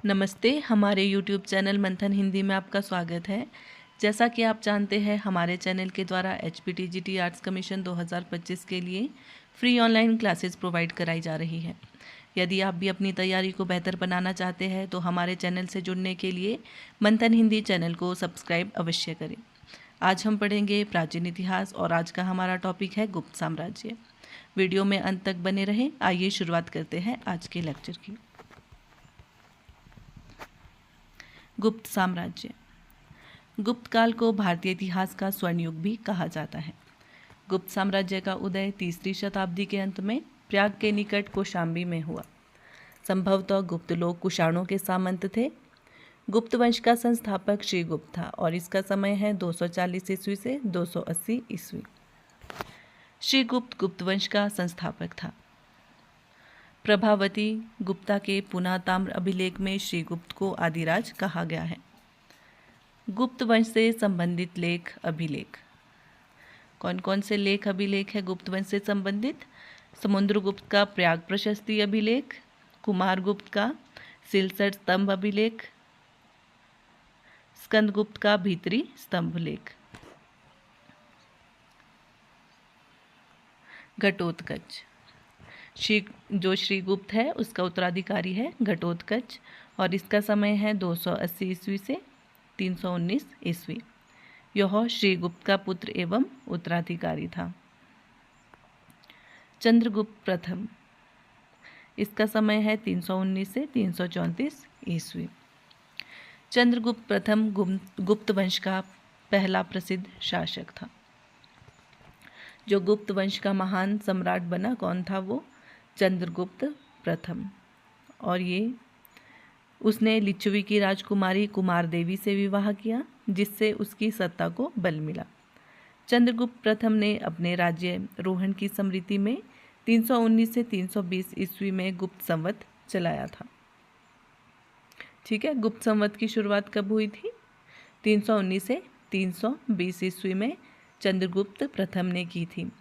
नमस्ते, हमारे YouTube channel मंथन हिंदी में आपका स्वागत है। जैसा कि आप जानते हैं, हमारे चैनल के द्वारा HPTGT आर्ट्स कमीशन 2025 के लिए फ्री ऑनलाइन क्लासेस प्रोवाइड कराई जा रही है। यदि आप भी अपनी तैयारी को बेहतर बनाना चाहते हैं तो हमारे चैनल से जुड़ने के लिए मंथन हिंदी चैनल को सब्सक्राइब अवश्य करें। आज हम पढ़ेंगे प्राचीन इतिहास और आज का हमारा टॉपिक है गुप्त साम्राज्य। वीडियो में अंत तक बने रहें। आइए शुरुआत करते हैं आज के लेक्चर की। गुप्त साम्राज्य। गुप्त काल को भारतीय इतिहास का स्वर्ण युग भी कहा जाता है। गुप्त साम्राज्य का उदय 3री शताब्दी के अंत में प्रयाग के निकट कौशाम्बी में हुआ। संभवतः गुप्त लोग कुषाणों के सामंत थे। गुप्त वंश का संस्थापक श्रीगुप्त था और इसका समय है 240 ईस्वी से 280 ईस्वी। श्रीगुप्त गुप्त वंश का संस्थापक था। प्रभावती गुप्ता के पुनः ताम्र अभिलेख में श्रीगुप्त को आदिराज कहा गया है। गुप्त वंश से संबंधित लेख अभिलेख। कौन कौन से लेख अभिलेख है गुप्त वंश से संबंधित? समुद्रगुप्त का प्रयाग प्रशस्ति अभिलेख, कुमारगुप्त का सिलसठ स्तंभ अभिलेख, स्कंदगुप्त का भीतरी स्तंभ लेख। घटोत्कच। जो श्रीगुप्त है उसका उत्तराधिकारी है घटोत्कच और इसका समय है 280 ईस्वी से 319 ईस्वी। यह श्रीगुप्त का पुत्र एवं उत्तराधिकारी था। चंद्रगुप्त प्रथम, इसका समय है 319 से 334 ईस्वी। चंद्रगुप्त प्रथम गुप्त वंश का पहला प्रसिद्ध शासक था। जो गुप्त वंश का महान सम्राट बना कौन था वो? चंद्रगुप्त प्रथम। और उसने लिच्छवी की राजकुमारी कुमार देवी से विवाह किया जिससे उसकी सत्ता को बल मिला। चंद्रगुप्त प्रथम ने अपने राज्य रोहन की स्मृति में 319 से 320 ईस्वी में गुप्त संवत चलाया था। ठीक है, गुप्त संवत की शुरुआत कब हुई थी? 319 से 320 ईस्वी में चंद्रगुप्त प्रथम ने की थी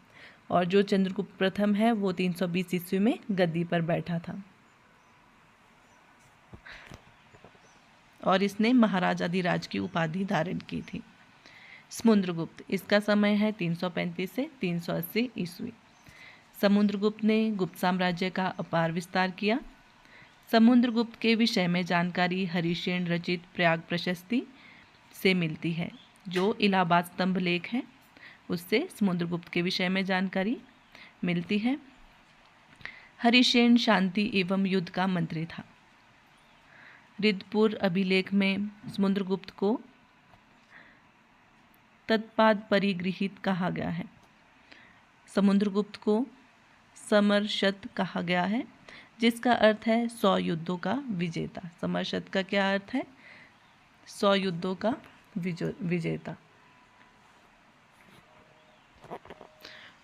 और जो चंद्रगुप्त प्रथम है वो 320 ईस्वी में गद्दी पर बैठा था और इसने महाराजाधिराज की उपाधि धारण की थी। समुद्रगुप्त, इसका समय है 335 से 380 ईस्वी। समुद्रगुप्त ने गुप्त साम्राज्य का अपार विस्तार किया। समुद्रगुप्त के विषय में जानकारी हरिशेन रचित प्रयाग प्रशस्ति से मिलती है। जो इलाहाबाद स्तंभ लेख है उससे समुद्रगुप्त के विषय में जानकारी मिलती है। हरिशेन शांति एवं युद्ध का मंत्री था। रिद्धपुर अभिलेख में समुद्रगुप्त को तत्पाद परिगृहित कहा गया है। समुद्रगुप्त को समरशत कहा गया है जिसका अर्थ है 100 युद्धों का विजेता। समरशत का क्या अर्थ है? 100 युद्धों का विजेता।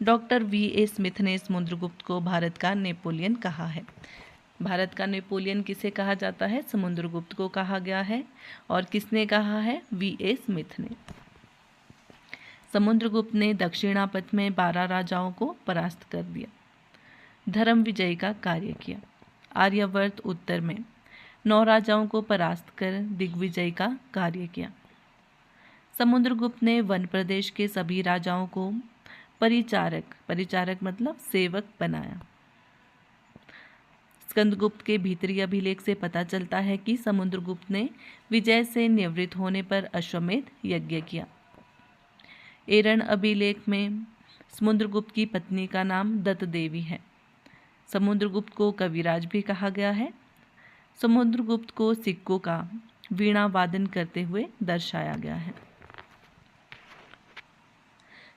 Doctor V.A. स्मिथ ने समुद्रगुप्त को भारत का नेपोलियन कहा है। भारत का नेपोलियन किसे कहा जाता है? समुद्रगुप्त को कहा गया है। और किसने कहा है? V.A. स्मिथ ने। समुद्रगुप्त ने दक्षिणापथ में 12 राजाओं को परास्त कर दिया। धर्म विजय का कार्य किया। आर्यावर्त उत्तर में 9 राजाओं को परास्त कर दिग्विजय का कार्य किया। समुद्रगुप्त ने वन प्रदेश के सभी राजाओं को परिचारक मतलब सेवक बनाया। स्कंदगुप्त के भीतरी अभिलेख से पता चलता है कि समुद्रगुप्त ने विजय से निवृत्त होने पर अश्वमेध यज्ञ किया। एरन अभिलेख में समुद्रगुप्त की पत्नी का नाम दत्त देवी है। समुद्रगुप्त को कविराज भी कहा गया है। समुद्रगुप्त को सिक्कों का वीणा वादन करते हुए दर्शाया गया है।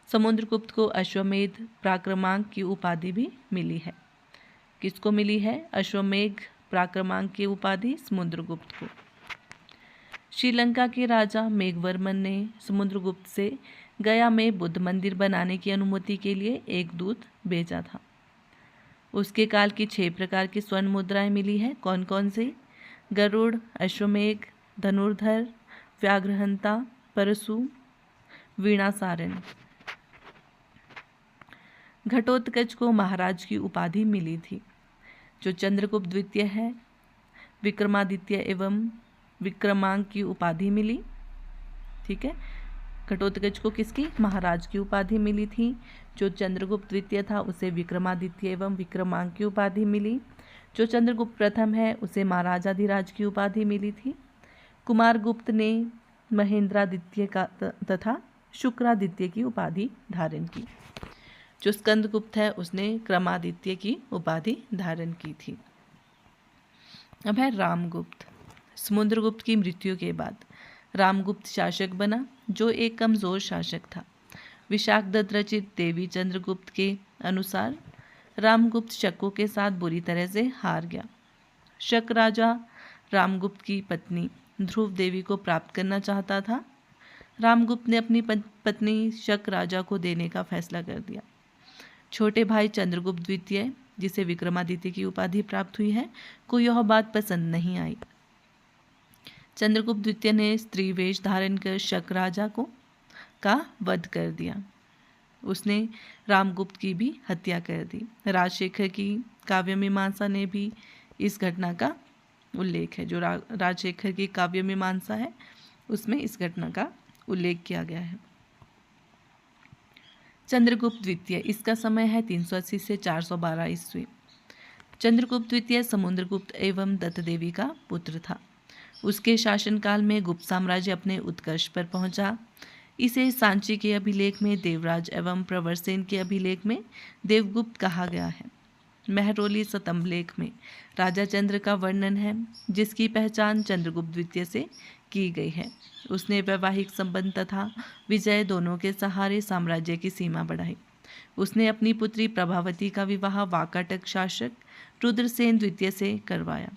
समुद्रगुप्त को अश्वमेध पराक्रमांक की उपाधि भी मिली है। किसको मिली है? अश्वमेध पराक्रमांक की उपाधि समुद्रगुप्त को। श्रीलंका के राजा मेघवर्मन ने समुद्रगुप्त से गया में बुद्ध मंदिर बनाने की अनुमति के लिए एक दूत भेजा था। उसके काल की 6 प्रकार की स्वर्ण मुद्राएं मिली है। कौन कौन सी? गरुड़, अश्वमेघ, धनुर्धर, व्याघ्रहंता, परशु, वीणासारण। घटोत्कच को महाराज की उपाधि मिली थी। जो चंद्रगुप्त द्वितीय है विक्रमादित्य एवं विक्रमांक की उपाधि मिली। ठीक है, घटोत्कच को किसकी? महाराज की उपाधि मिली थी। जो चंद्रगुप्त द्वितीय था उसे विक्रमादित्य एवं विक्रमांक की उपाधि मिली। जो चंद्रगुप्त प्रथम है उसे महाराजाधिराज की उपाधि मिली थी। कुमारगुप्त ने महेंद्रादित्य का तथा शुक्रादित्य की उपाधि धारण की। जो स्कंदगुप्त है उसने क्रमादित्य की उपाधि धारण की थी। अब है रामगुप्त। समुद्रगुप्त की मृत्यु के बाद रामगुप्त शासक बना, जो एक कमज़ोर शासक था। विशाखदत्त रचित देवी चंद्रगुप्त के अनुसार रामगुप्त शकों के साथ बुरी तरह से हार गया। शक राजा रामगुप्त की पत्नी ध्रुव देवी को प्राप्त करना चाहता था। रामगुप्त ने अपनी पत्नी शक राजा को देने का फैसला कर दिया। छोटे भाई चंद्रगुप्त द्वितीय, जिसे विक्रमादित्य की उपाधि प्राप्त हुई है, को यह बात पसंद नहीं आई। चंद्रगुप्त द्वितीय ने स्त्री वेश धारण कर शक राजा का वध कर दिया। उसने रामगुप्त की भी हत्या कर दी। राजशेखर की काव्य मीमांसा ने भी इस घटना का उल्लेख है। जो राजशेखर की काव्य मीमांसा है उसमें इस घटना का उल्लेख किया गया है। चंद्रगुप्त द्वितीय, इसका समय है 380 से 412 ईस्वी। चंद्रगुप्त द्वितीय समुद्रगुप्त एवं दत्त देवी का पुत्र था। उसके शासनकाल में गुप्त साम्राज्य अपने उत्कर्ष पर पहुंचा। इसे सांची के अभिलेख में देवराज एवं प्रवरसेन के अभिलेख में देवगुप्त कहा गया है। महरौली स्तंभलेख में राजा चंद्र का वर्णन है, जिसकी पहचान चंद्रगुप्त द्वितीय से की गई है। उसने वैवाहिक संबंध तथा विजय दोनों के सहारे साम्राज्य की सीमा बढ़ाई। उसने अपनी पुत्री प्रभावती का विवाह वाकाटक शासक रुद्रसेन द्वितीय से करवाया।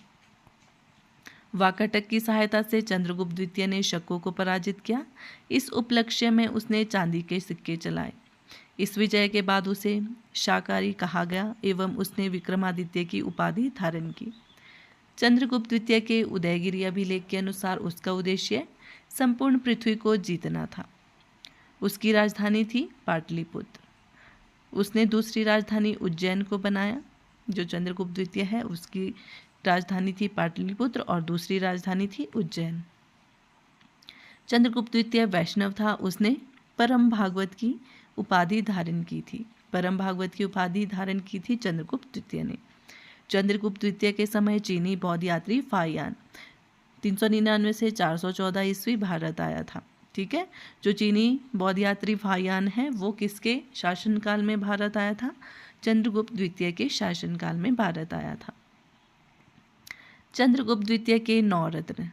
वाकाटक की सहायता से चंद्रगुप्त द्वितीय ने शकों को पराजित किया। इस उपलक्ष्य में उसने चांदी के सिक्के चलाए। इस विजय के बाद उसे शाकाहारी कहा गया एवं उसने विक्रमादित्य की उपाधि धारण की। चंद्रगुप्त द्वितीय के उदयगिरी अभिलेख के अनुसार उसका उद्देश्य संपूर्ण पृथ्वी को जीतना था। उसकी राजधानी थी पाटलिपुत्र। उसने दूसरी राजधानी उज्जैन को बनाया। जो चंद्रगुप्त द्वितीय है उसकी राजधानी थी पाटलिपुत्र और दूसरी राजधानी थी उज्जैन। चंद्रगुप्त द्वितीय वैष्णव था। उसने परम भागवत की उपाधि धारण की थी। परम भागवत की उपाधि धारण की थी चंद्रगुप्त द्वितीय ने। चंद्रगुप्त द्वितीय के समय चीनी बौद्ध यात्री फाहियान 399 से 414 ईस्वी भारत आया था। ठीक है, जो चीनी बौद्ध यात्री फाहियान है वो किसके शासनकाल में भारत आया था? चंद्रगुप्त द्वितीय के शासनकाल में भारत आया था। चंद्रगुप्त द्वितीय के 9 रत्न।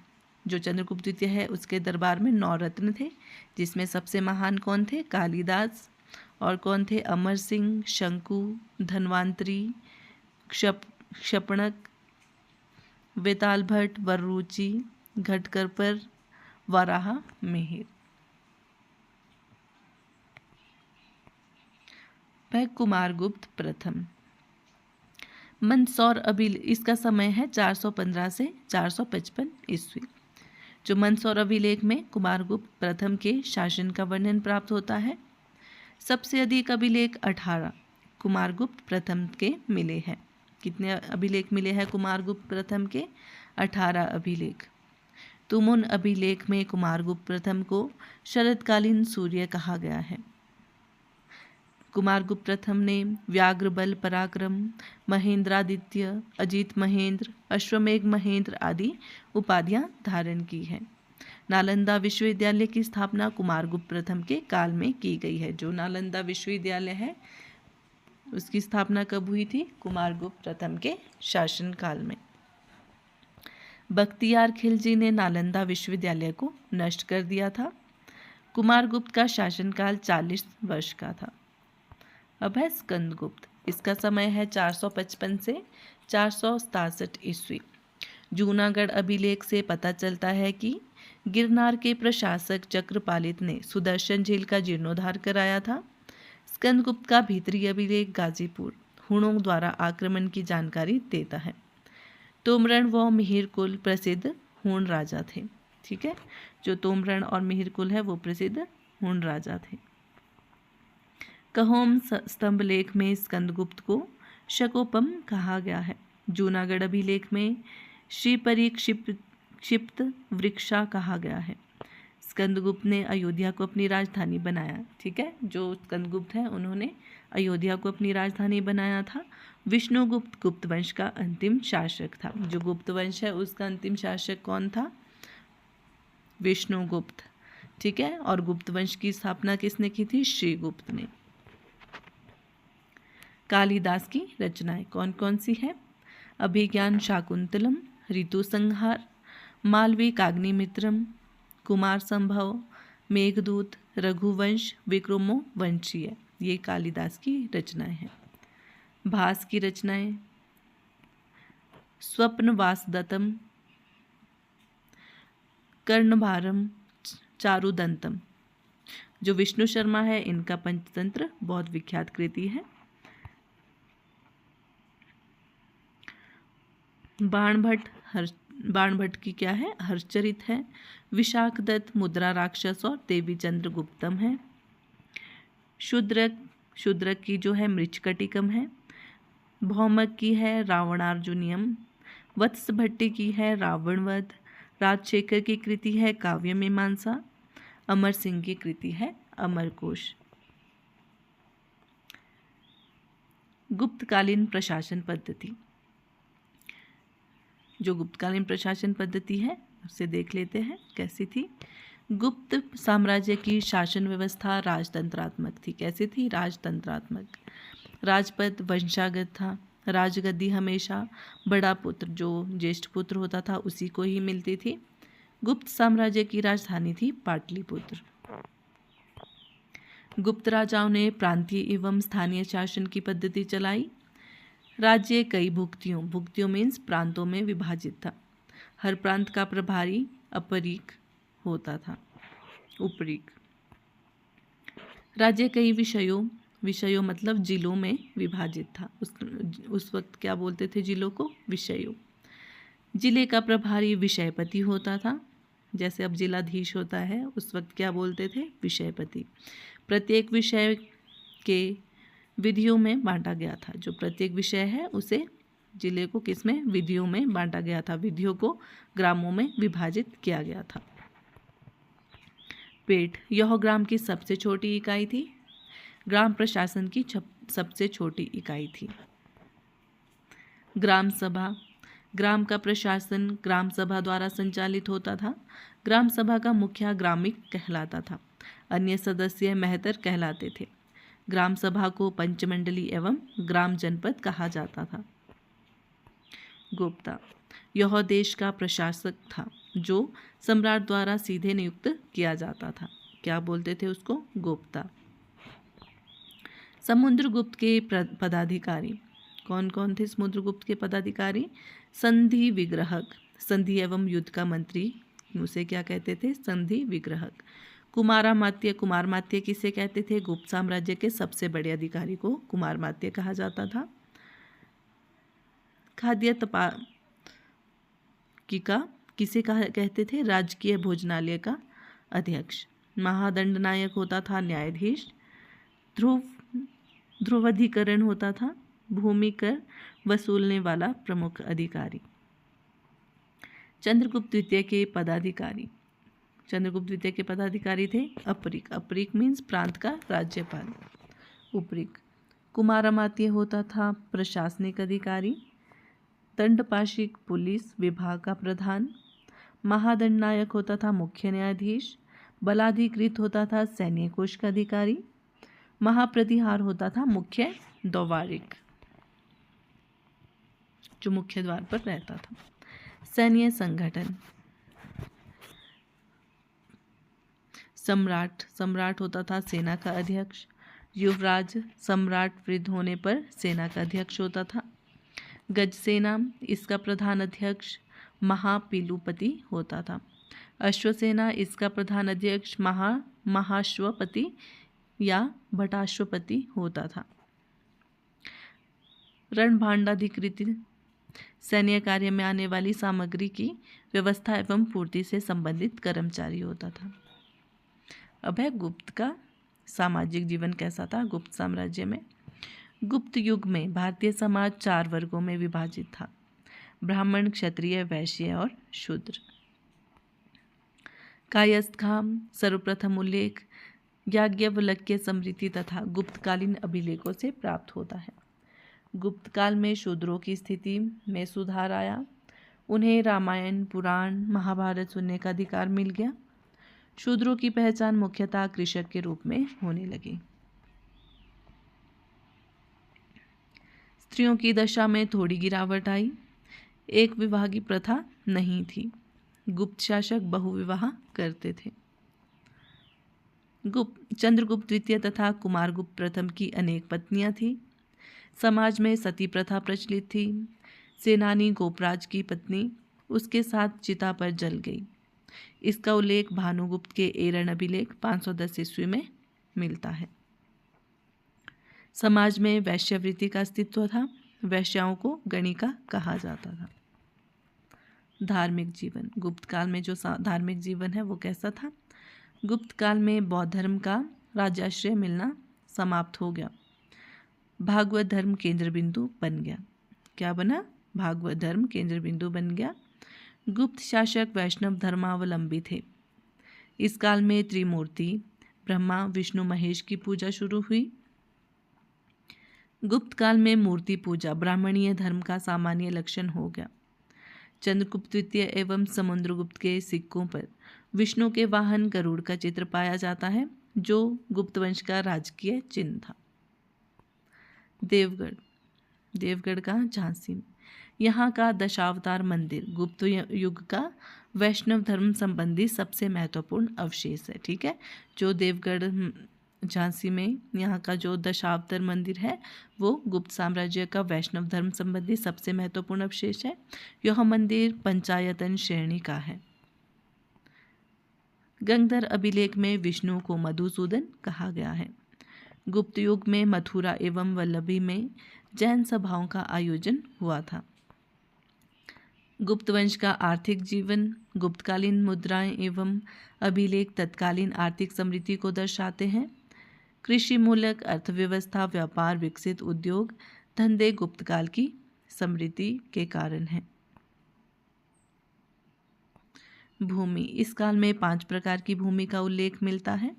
जो चंद्रगुप्त द्वितीय है उसके दरबार में 9 रत्न थे, जिसमें सबसे महान कौन थे? कालिदास। और कौन थे? अमर सिंह, शंकु, धन्वंतरी, क्षपणक, वेताल भट्ट, वररुचि, घटकरपर, वराह, मिहिर। वह कुमारगुप्त प्रथम। मंदसौर अभिलेख, इसका समय है 415 से 455 ईस्वी। जो मंदसौर अभिलेख में कुमारगुप्त प्रथम के शासन का वर्णन प्राप्त होता है। सबसे अधिक अभिलेख 18 कुमारगुप्त प्रथम के मिले हैं। कितने अभिलेख मिले हैं कुमारगुप्त प्रथम के? 18 अभिलेख। तुमुन अभिलेख में कुमारगुप्त प्रथम को शरदकालीन सूर्य कहा गया है। कुमारगुप्त प्रथम ने व्याघ्रबल पराक्रम, महेंद्रादित्य, अजीत महेंद्र, अश्वमेघ महेंद्र आदि उपाधियां धारण की है। नालंदा विश्वविद्यालय की स्थापना कुमारगुप्त प्रथम के काल में की गई है। जो नालंदा विश्वविद्यालय है उसकी स्थापना कब हुई थी? कुमारगुप्त प्रथम के शासनकाल में। बख्तियार खिलजी ने नालंदा विश्वविद्यालय को नष्ट कर दिया था। कुमारगुप्त का शासनकाल 40 वर्ष का था। अब है स्कंदगुप्त। इसका समय है 455 से 467 ईस्वी। जूनागढ़ अभिलेख से पता चलता है कि गिरनार के प्रशासक चक्रपालित ने सुदर्शन झील का जीर्णोद्धार कराया था। स्कंदगुप्त का भीतरी अभिलेख गाजीपुर हुणों द्वारा आक्रमण की जानकारी देता है। तोमरण व मिहिर कुल प्रसिद्ध हुण राजा थे। ठीक है, जो तोमरण और मिहिर कुल है वो प्रसिद्ध हुण राजा थे। कहोम स्तंभ लेख में स्कंदगुप्त को शकोपम कहा गया है। जूनागढ़ अभिलेख में श्रीपरी क्षिप्त वृक्षा कहा गया है। स्कंदगुप्त ने अयोध्या को अपनी राजधानी बनाया। ठीक है, जो स्कंदगुप्त है उन्होंने अयोध्या को अपनी राजधानी बनाया था। विष्णुगुप्त गुप्त वंश का अंतिम शासक था। जो गुप्त वंश है उसका अंतिम शासक कौन था? विष्णुगुप्त। ठीक है, और गुप्त वंश की स्थापना किसने की थी? श्रीगुप्त ने। कालिदास की रचनाएं कौन कौन सी है? अभिज्ञान शाकुंतलम, ऋतु संहार, मालवी काग्निमित्रम, कुमार संभव, मेघदूत, रघुवंश, विक्रमो वंशीय। ये कालिदास की रचनाएं हैं। भास की रचनाएं स्वप्नवासदत्तम, कर्णभारम, चारुदंतम। जो विष्णु शर्मा है इनका पंचतंत्र बहुत विख्यात कृति है। बाणभट्ट की क्या है? हर्षचरित है। विशाखदत्त मुद्रा राक्षस और देवी चंद्रगुप्तम है। शूद्रक की जो है मृच्छकटिकम है। भौमक की है रावणार्जुनियम। वत्स भट्टी की है रावणवध। राजशेखर की कृति है काव्य मीमांसा। अमर सिंह की कृति है अमरकोश। गुप्तकालीन प्रशासन पद्धति। जो गुप्तकालीन प्रशासन पद्धति है उसे देख लेते हैं कैसी थी। गुप्त साम्राज्य की शासन व्यवस्था राजतंत्रात्मक थी। कैसी थी? राजतंत्रात्मक। राजपद वंशागत था। राजगद्दी हमेशा बड़ा पुत्र, जो ज्येष्ठ पुत्र होता था, उसी को ही मिलती थी। गुप्त साम्राज्य की राजधानी थी पाटलिपुत्र। गुप्त राजाओं ने प्रांतीय एवं स्थानीय शासन की पद्धति चलाई। राज्य कई भुक्तियों मीन्स प्रांतों में विभाजित था। हर प्रांत का प्रभारी अपरीक होता था, उपरीक। राज्य कई विषयों मतलब जिलों में विभाजित था। उस वक्त क्या बोलते थे जिलों को? विषयों। जिले का प्रभारी विषयपति होता था। जैसे अब जिलाधीश होता है, उस वक्त क्या बोलते थे? विषयपति। प्रत्येक विषय के विधियों में बांटा गया था। जो प्रत्येक विषय है उसे जिले को किसमें? विधियों में बांटा गया था। विधियों को ग्रामों में विभाजित किया गया था। पेट यह ग्राम की सबसे छोटी इकाई थी। ग्राम प्रशासन की सबसे छोटी इकाई थी। ग्राम सभा, ग्राम का प्रशासन ग्राम सभा द्वारा संचालित होता था। ग्राम सभा का मुखिया ग्रामिक कहलाता था। अन्य सदस्य महतर कहलाते थे। ग्राम सभा को पंचमंडली एवं ग्राम जनपद कहा जाता था। गुप्ता यह देश का प्रशासक था जो सम्राट द्वारा सीधे नियुक्त किया जाता था। क्या बोलते थे उसको? गुप्ता। समुद्रगुप्त के पदाधिकारी कौन कौन थे? समुद्रगुप्त के पदाधिकारी संधि विग्रहक, संधि एवं युद्ध का मंत्री, उसे क्या कहते थे? संधि विग्रहक। कुमारमात्य किसे कहते थे? गुप्त साम्राज्य के सबसे बड़े अधिकारी को कुमारमात्य कहा जाता था। खाद्य तपाकिका किसे कहते थे? राजकीय भोजनालय का अध्यक्ष। महादंडनायक होता था न्यायाधीश। ध्रुवधिकरण होता था भूमि कर वसूलने वाला प्रमुख अधिकारी। चंद्रगुप्त द्वितीय के पदाधिकारी थे अपरिक। अपरिक मीन्स प्रांत का राज्यपाल। उपरिक। कुमारमात्य होता था प्रशासनिक अधिकारी। दंडपाशिक पुलिस विभाग का प्रधान। महादंडनायक होता था मुख्य न्यायाधीश। बलाधिकृत होता था सैन्य कोष का अधिकारी। महाप्रतिहार होता था मुख्य द्वारिक, जो मुख्य द्वार पर रहता था। सैन्य संगठन। सम्राट होता था सेना का अध्यक्ष। युवराज सम्राट वृद्ध होने पर सेना का अध्यक्ष होता था। गजसेना, इसका प्रधान अध्यक्ष महापीलुपति होता था। अश्वसेना, इसका प्रधान अध्यक्ष महाश्वपति या भटाश्वपति होता था। रणभाण्डाधिकृत, सैन्य कार्य में आने वाली सामग्री की व्यवस्था एवं पूर्ति से संबंधित कर्मचारी होता था। अब है गुप्त का सामाजिक जीवन कैसा था गुप्त साम्राज्य में। गुप्त युग में भारतीय समाज 4 वर्गों में विभाजित था। ब्राह्मण, क्षत्रिय, वैश्य और शूद्र। कायस्थ का सर्वप्रथम उल्लेख याज्ञवल्क्य स्मृति तथा गुप्तकालीन अभिलेखों से प्राप्त होता है। गुप्तकाल में शूद्रों की स्थिति में सुधार आया। उन्हें रामायण, पुराण, महाभारत सुनने का अधिकार मिल गया। शूद्रों की पहचान मुख्यतः कृषक के रूप में होने लगी। स्त्रियों की दशा में थोड़ी गिरावट आई। एक विवाह की प्रथा नहीं थी। गुप्त शासक बहुविवाह करते थे। चंद्रगुप्त द्वितीय तथा कुमारगुप्त प्रथम की अनेक पत्नियां थीं। समाज में सती प्रथा प्रचलित थी। सेनानी गोपराज की पत्नी उसके साथ चिता पर जल गई। इसका उल्लेख भानुगुप्त के एरन अभिलेख 510 ईस्वी में मिलता है। समाज में वैश्यवृत्ति का अस्तित्व था। वैश्याओं को गणिका कहा जाता था। धार्मिक जीवन। गुप्त काल में जो धार्मिक जीवन है वो कैसा था? गुप्त काल में बौद्ध धर्म का राजाश्रय मिलना समाप्त हो गया। भागवत धर्म केंद्र बिंदु बन गया। क्या बना? भागवत धर्म केंद्र बिंदु बन गया। गुप्त शासक वैष्णव धर्मावलंबी थे। इस काल में त्रिमूर्ति ब्रह्मा, विष्णु, महेश की पूजा शुरू हुई। गुप्त काल में मूर्ति पूजा ब्राह्मणीय धर्म का सामान्य लक्षण हो गया। चंद्रगुप्त द्वितीय एवं समुद्रगुप्त के सिक्कों पर विष्णु के वाहन गरुड़ का चित्र पाया जाता है, जो गुप्त वंश का राजकीय चिन्ह था। देवगढ़। देवगढ़ का झांसी में यहाँ का दशावतार मंदिर गुप्त युग का वैष्णव धर्म संबंधी सबसे महत्वपूर्ण अवशेष है। ठीक है, जो देवगढ़ झांसी में यहाँ का जो दशावतार मंदिर है वो गुप्त साम्राज्य का वैष्णव धर्म संबंधी सबसे महत्वपूर्ण अवशेष है। यह मंदिर पंचायतन श्रेणी का है। गंगधर अभिलेख में विष्णु को मधुसूदन कहा गया है। गुप्त युग में मथुरा एवं वल्लभी में जैन सभाओं का आयोजन हुआ था। गुप्त वंश का आर्थिक जीवन। गुप्तकालीन मुद्राएं एवं अभिलेख तत्कालीन आर्थिक समृद्धि को दर्शाते हैं। कृषि मूलक अर्थव्यवस्था, व्यापार, विकसित उद्योग धंधे गुप्तकाल की समृद्धि के कारण हैं। भूमि। इस काल में 5 प्रकार की भूमि का उल्लेख मिलता है।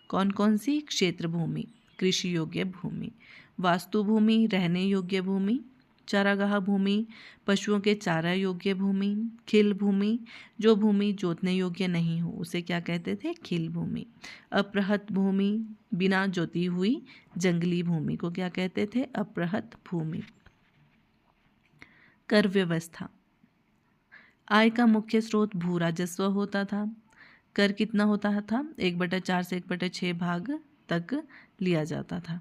कौन कौन सी? क्षेत्र भूमि, कृषि योग्य भूमि, वास्तु भूमि, रहने योग्य भूमि, चारागाह भूमि, पशुओं के चारा योग्य भूमि, खिल भूमि, जो भूमि जोतने योग्य नहीं हो उसे क्या कहते थे? खिल भूमि, अपृहत भूमि, बिना जोती हुई जंगली भूमि को क्या कहते थे? अपृहत भूमि। कर व्यवस्था। आय का मुख्य स्रोत भू राजस्व होता था। कर कितना होता था? 1/4 से 1/6 भाग तक लिया जाता था।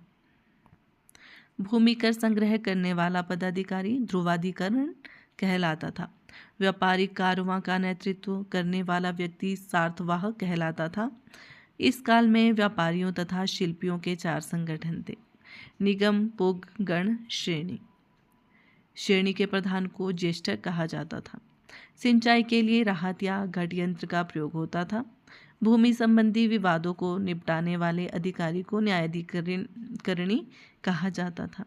भूमि कर संग्रह करने वाला पदाधिकारी ध्रुवाधिकरण कहलाता था। व्यापारिक कारवां का नेतृत्व करने वाला व्यक्ति सार्थवाह कहलाता था। इस काल में व्यापारियों तथा शिल्पियों के 4 संगठन थे। निगम, पुग, गण, श्रेणी। श्रेणी के प्रधान को ज्येष्ठ कहा जाता था। सिंचाई के लिए राहत या घट यंत्र का प्रयोग होता था। भूमि संबंधी विवादों को निपटाने वाले अधिकारी को न्यायाधिकरणी कहा जाता था।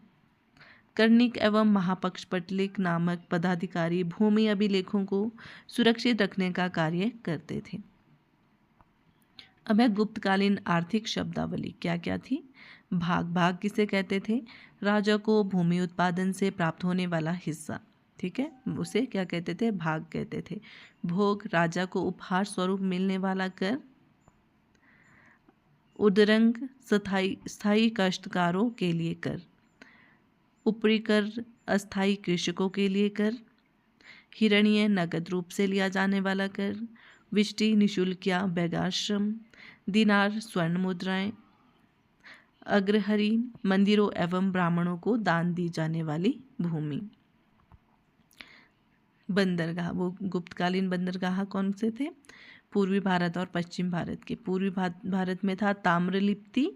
कर्णिक एवं महापक्षपटलिक नामक पदाधिकारी भूमि अभिलेखों को सुरक्षित रखने का कार्य करते थे। अब है गुप्तकालीन आर्थिक शब्दावली। क्या क्या थी? भाग। भाग किसे कहते थे? राजा को भूमि उत्पादन से प्राप्त होने वाला हिस्सा। ठीक है, उसे क्या कहते थे? भाग कहते थे। भोग, राजा को उपहार स्वरूप मिलने वाला कर। उदरंग, स्थायी काश्तकारों के लिए कर। ऊपरी कर, अस्थायी कृषकों के लिए कर। हिरण्य, नगद रूप से लिया जाने वाला कर। विष्टि, निःशुल्क या बेगाश्रम। दिनार, स्वर्ण मुद्राएं। अग्रहरी, मंदिरों एवं ब्राह्मणों को दान दी जाने वाली भूमि। बंदरगाह। वो गुप्तकालीन बंदरगाह कौन से थे? पूर्वी भारत और पश्चिम भारत के। पूर्वी भारत में था ताम्रलिप्ति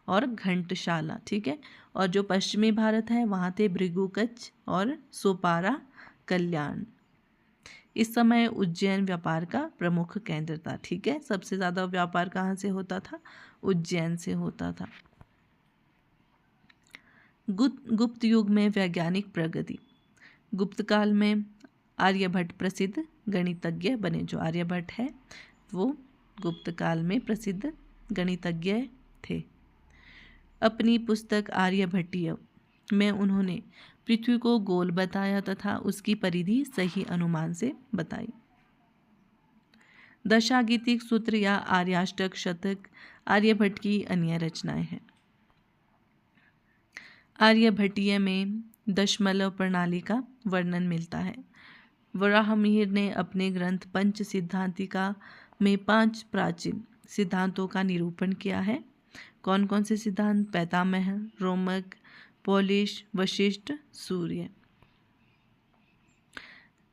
और घंटशाला। ठीक है, और जो पश्चिमी भारत है वहाँ थे भृगुकच्छ और सोपारा कल्याण। इस समय उज्जैन व्यापार का प्रमुख केंद्र था। ठीक है, सबसे ज़्यादा व्यापार कहाँ से होता था? उज्जैन से होता था। गुप्त युग में वैज्ञानिक प्रगति। गुप्त काल में आर्यभट्ट प्रसिद्ध गणितज्ञ बने। जो आर्यभट्ट है वो गुप्त काल में प्रसिद्ध गणितज्ञ थे। अपनी पुस्तक आर्यभट्टीय में उन्होंने पृथ्वी को गोल बताया तथा उसकी परिधि सही अनुमान से बताई। दशागीतिक सूत्र या आर्याष्टक शतक आर्यभट्ट की अन्य रचनाएं हैं। आर्यभट्टीय में दशमलव प्रणाली का वर्णन मिलता है। वराहमिहिर ने अपने ग्रंथ पंच सिद्धांतिका में 5 प्राचीन सिद्धांतों का निरूपण किया है। कौन कौन से सिद्धांत? पैतामह, रोमक, पौलिश, वशिष्ठ, सूर्य।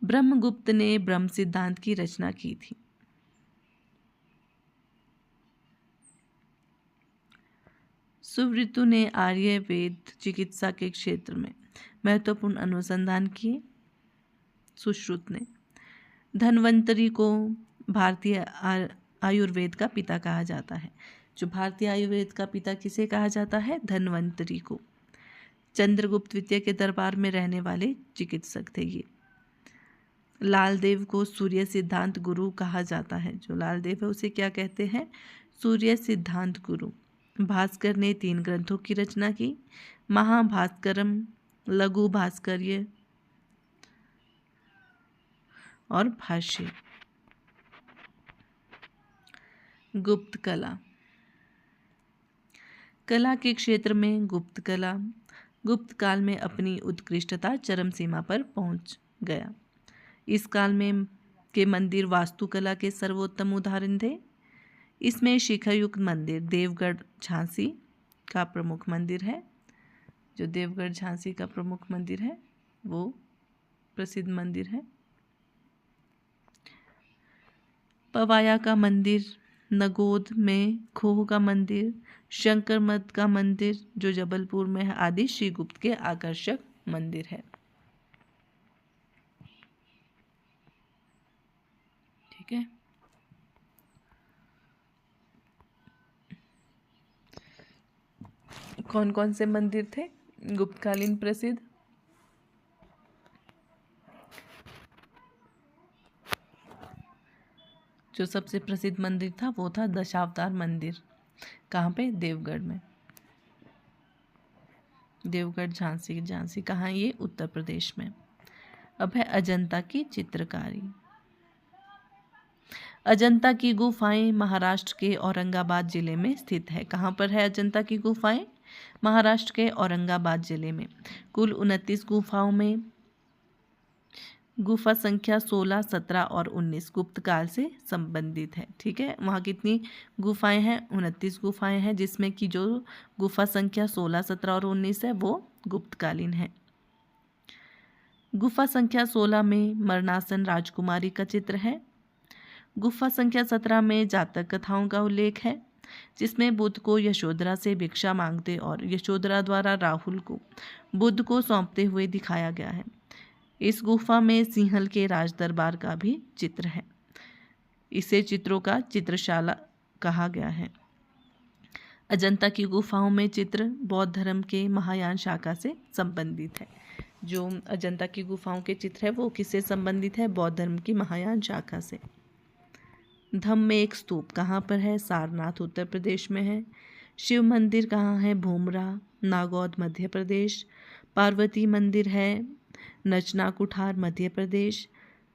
ब्रह्मगुप्त ने ब्रह्म सिद्धांत की रचना की थी। सुवृतु ने आयुर्वेद चिकित्सा के क्षेत्र में महत्वपूर्ण अनुसंधान किए। सुश्रुत ने। धन्वंतरी को भारतीय आयुर्वेद का पिता कहा जाता है। जो भारतीय आयुर्वेद का पिता किसे कहा जाता है? धन्वंतरी को। चंद्रगुप्त द्वितीय के दरबार में रहने वाले चिकित्सक थे ये। लालदेव को सूर्य सिद्धांत गुरु कहा जाता है। जो लालदेव है उसे क्या कहते हैं? सूर्य सिद्धांत गुरु। भास्कर ने 3 ग्रंथों की रचना की। महाभास्करम, लघु भास्कर्य और भाष्य। गुप्त कला। कला के क्षेत्र में गुप्त कला गुप्त काल में अपनी उत्कृष्टता चरम सीमा पर पहुंच गया। इस काल में के मंदिर वास्तुकला के सर्वोत्तम उदाहरण थे। इसमें शिखरयुक्त मंदिर देवगढ़ झांसी का प्रमुख मंदिर है। जो देवगढ़ झांसी का प्रमुख मंदिर है वो प्रसिद्ध मंदिर है। पवाया का मंदिर, नगोद में खोह का मंदिर, शंकर मठ का मंदिर जो जबलपुर में है आदि श्री गुप्त के आकर्षक मंदिर है। ठीक है। कौन कौन से मंदिर थे गुप्तकालीन प्रसिद्ध? जो सबसे प्रसिद्ध मंदिर था वो था दशावतार मंदिर। कहाँ पे? देवगढ़ में। देवगढ़ झांसी। झांसी कहाँ है? ये उत्तर प्रदेश में। अब है अजंता की चित्रकारी। अजंता की गुफाएं महाराष्ट्र के औरंगाबाद जिले में स्थित है। कहाँ पर है अजंता की गुफाएं? महाराष्ट्र के औरंगाबाद जिले में। कुल 29 गुफाओं में गुफा संख्या 16, 17 और 19 गुप्त काल से संबंधित है। ठीक है। वहाँ कितनी गुफाएं हैं? 29 गुफाएं हैं, जिसमें कि जो गुफा संख्या 16, 17 और 19 है वो गुप्तकालीन है। गुफा संख्या 16 में मरणासन राजकुमारी का चित्र है। गुफा संख्या 17 में जातक कथाओं का उल्लेख है, जिसमें बुद्ध को यशोधरा से भिक्षा मांगते और यशोधरा द्वारा राहुल को बुद्ध को सौंपते हुए दिखाया गया है। इस गुफा में सिंहल के राज दरबार का भी चित्र है। इसे चित्रों का चित्रशाला कहा गया है। अजंता की गुफाओं में चित्र बौद्ध धर्म के महायान शाखा से संबंधित है। जो अजंता की गुफाओं के चित्र है वो किससे संबंधित है? बौद्ध धर्म की महायान शाखा से। धम्म में एक स्तूप कहाँ पर है? सारनाथ उत्तर प्रदेश में है। शिव मंदिर कहाँ है? भूमरा, नागौद मध्य प्रदेश। पार्वती मंदिर है नचना कुठार मध्य प्रदेश।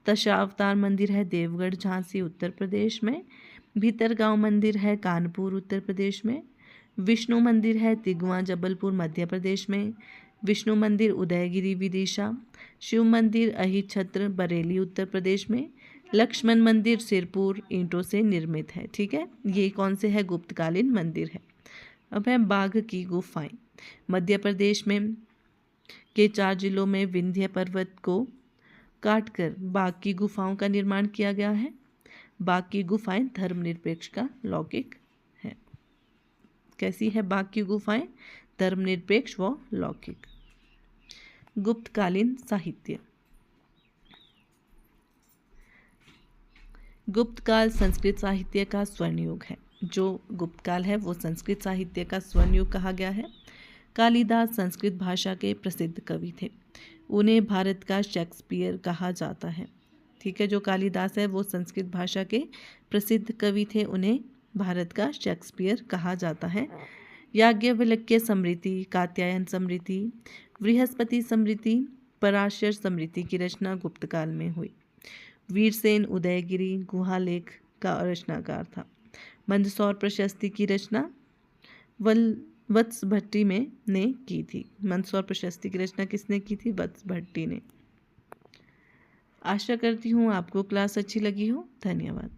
दशावतार मंदिर है देवगढ़ झांसी उत्तर प्रदेश में। भीतरगांव मंदिर है कानपुर उत्तर प्रदेश में। विष्णु मंदिर है तिगवा जबलपुर मध्य प्रदेश में। विष्णु मंदिर उदयगिरी विदिशा। शिव मंदिर अहिछत्र बरेली उत्तर प्रदेश में। लक्ष्मण मंदिर सिरपुर ईंटों से निर्मित है। ठीक है। ये कौन से है? गुप्तकालीन मंदिर है। अब है बाघ की गुफाएं। मध्य प्रदेश में के 4 जिलों में विंध्य पर्वत को काटकर बाघ की गुफाओं का निर्माण किया गया है। बाघ की गुफाएं धर्मनिरपेक्ष का लौकिक है। कैसी है बाघ की गुफाएं? धर्मनिरपेक्ष व लौकिक। गुप्तकालीन साहित्य। गुप्तकाल संस्कृत साहित्य का स्वर्णयुग है। जो गुप्तकाल है वो संस्कृत साहित्य का स्वर्णयुग कहा गया है। कालिदास संस्कृत भाषा के प्रसिद्ध कवि थे। उन्हें भारत का शेक्सपियर कहा जाता है। ठीक है, जो कालिदास है वो संस्कृत भाषा के प्रसिद्ध कवि थे, उन्हें भारत का शेक्सपियर कहा जाता है। याज्ञवल्क्य स्मृति, कात्यायन स्मृति, बृहस्पति स्मृति, पराशर स्मृति की रचना गुप्त काल में हुई। वीरसेन उदयगिरी गुहालेख का रचनाकार था। मंदसौर प्रशस्ति की रचना वत्स भट्टी ने की थी। मंदसौर प्रशस्ति की रचना किसने की थी? वत्स भट्टी ने। आशा करती हूँ आपको क्लास अच्छी लगी हो। धन्यवाद।